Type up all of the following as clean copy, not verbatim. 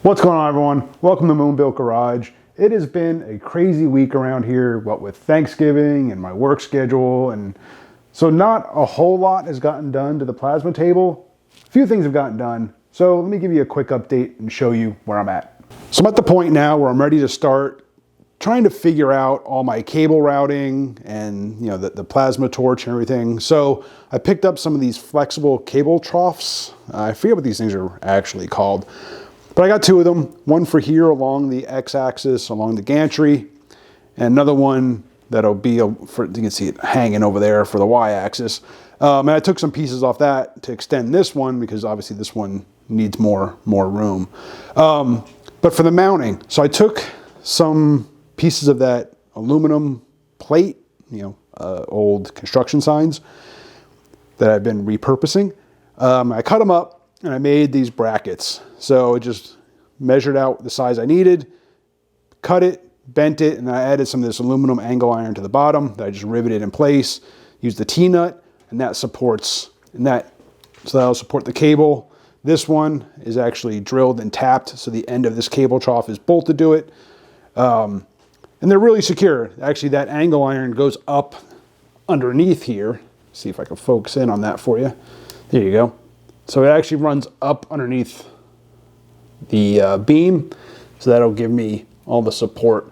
What's going on, everyone? Welcome to Moonbuilt Garage. It has been a crazy week around here, what with Thanksgiving and my work schedule, and so not a whole lot has gotten done to the plasma table. A few things have gotten done, so let me give you a quick update and show you where I'm at. So I'm at the point now where I'm ready to start trying to figure out all my cable routing and the plasma torch and everything. So I picked up some of these flexible cable troughs. I forget what these things are actually called. But I got two of them, one for here along the x-axis, along the gantry, and another one that'll be, you can see it hanging over there for the y-axis. And I took some pieces off that to extend this one because obviously this one needs more room. But for the mounting, so I took some pieces of that aluminum plate, old construction signs that I've been repurposing. I cut them up and I made these brackets. So I just measured out the size I needed, cut it, bent it, and then I added some of this aluminum angle iron to the bottom that I just riveted in place, used the T-nut, and that supports, so that'll support the cable. This one is actually drilled and tapped, so the end of this cable trough is bolted to it. And they're really secure. Actually, that angle iron goes up underneath here. See if I can focus in on that for you. There you go. So it actually runs up underneath the beam, so that'll give me all the support.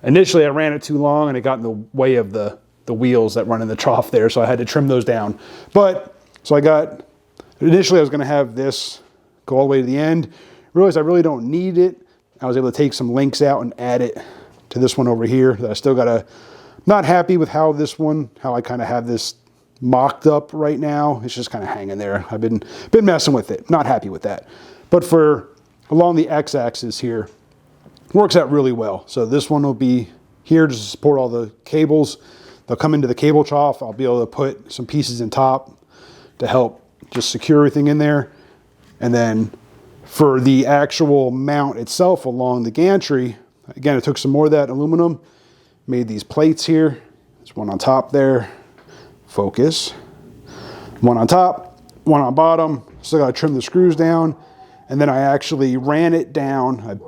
Initially I ran it too long and it got in the way of the wheels that run in the trough there, so I had to trim those down. But so initially I was going to have this go all the way to the end. Realized I really don't need it. I was able to take some links out and add it to this one over here that I still not happy with how I kind of have this mocked up right now. It's just kind of hanging there. I've been messing with it. Not happy with that. But for along the x-axis here, works out really well. So this one will be here to support all the cables. They'll come into the cable trough. I'll be able to put some pieces in top to help just secure everything in there. And then for the actual mount itself along the gantry, again, I took some more of that aluminum, made these plates here. There's one on top there. Focus. One on top, one on bottom. Still got to trim the screws down. And then I actually ran it down. I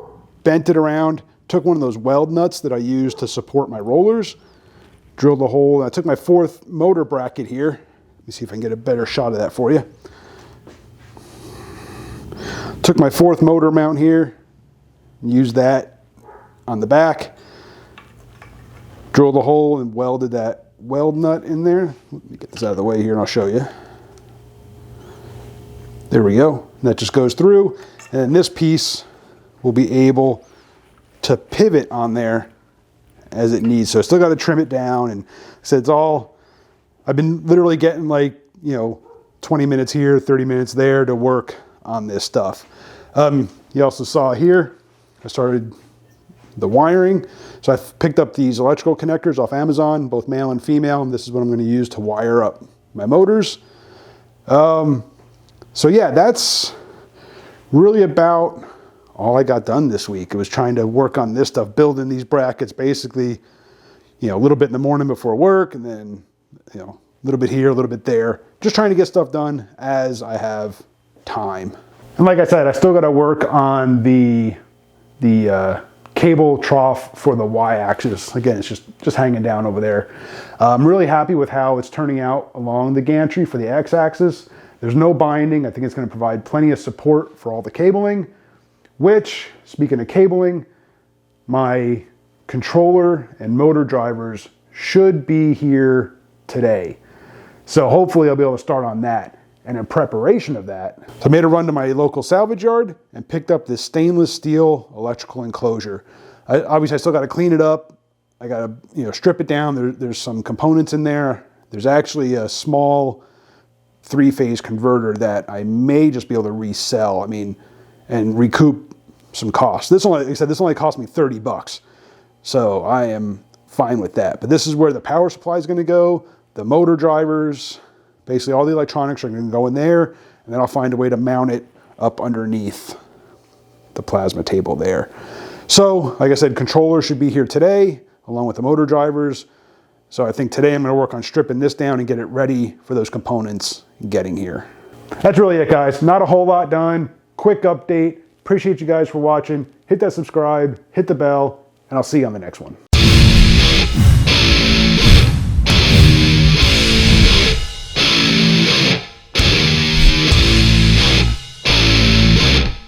bent it around, took one of those weld nuts that I use to support my rollers, drilled a hole. I took my fourth motor bracket here. Let me see if I can get a better shot of that for you. Took my fourth motor mount here, used that on the back, drilled a hole and welded that weld nut in there. Let me get this out of the way here and I'll show you. There we go. And that just goes through, and then this piece will be able to pivot on there as it needs. So I still got to trim it down, and so I've been literally getting 20 minutes here, 30 minutes there to work on this stuff. You also saw here, I started the wiring. So I picked up these electrical connectors off Amazon, both male and female, and this is what I'm going to use to wire up my motors. So yeah, that's really about all I got done this week. It was trying to work on this stuff, building these brackets basically, a little bit in the morning before work, and then, a little bit here, a little bit there, just trying to get stuff done as I have time. And like I said, I still got to work on the cable trough for the y-axis. Again, it's just hanging down over there. I'm really happy with how it's turning out along the gantry for the x-axis. There's no binding. I think it's going to provide plenty of support for all the cabling, which, speaking of cabling, my controller and motor drivers should be here today. So hopefully I'll be able to start on that. And in preparation of that, so I made a run to my local salvage yard and picked up this stainless steel electrical enclosure. Obviously I still got to clean it up. I got to strip it down. There's some components in there. There's actually a small 3-phase converter that I may just be able to resell. And recoup some costs. This only cost me $30. So I am fine with that. But this is where the power supply is going to go. The motor drivers, basically all the electronics are going to go in there, and then I'll find a way to mount it up underneath the plasma table there. So, like I said, controller should be here today, along with the motor drivers. So I think today I'm going to work on stripping this down and get it ready for those components getting here. That's really it, guys. Not a whole lot done. Quick update. Appreciate you guys for watching. Hit that subscribe, hit the bell, and I'll see you on the next one.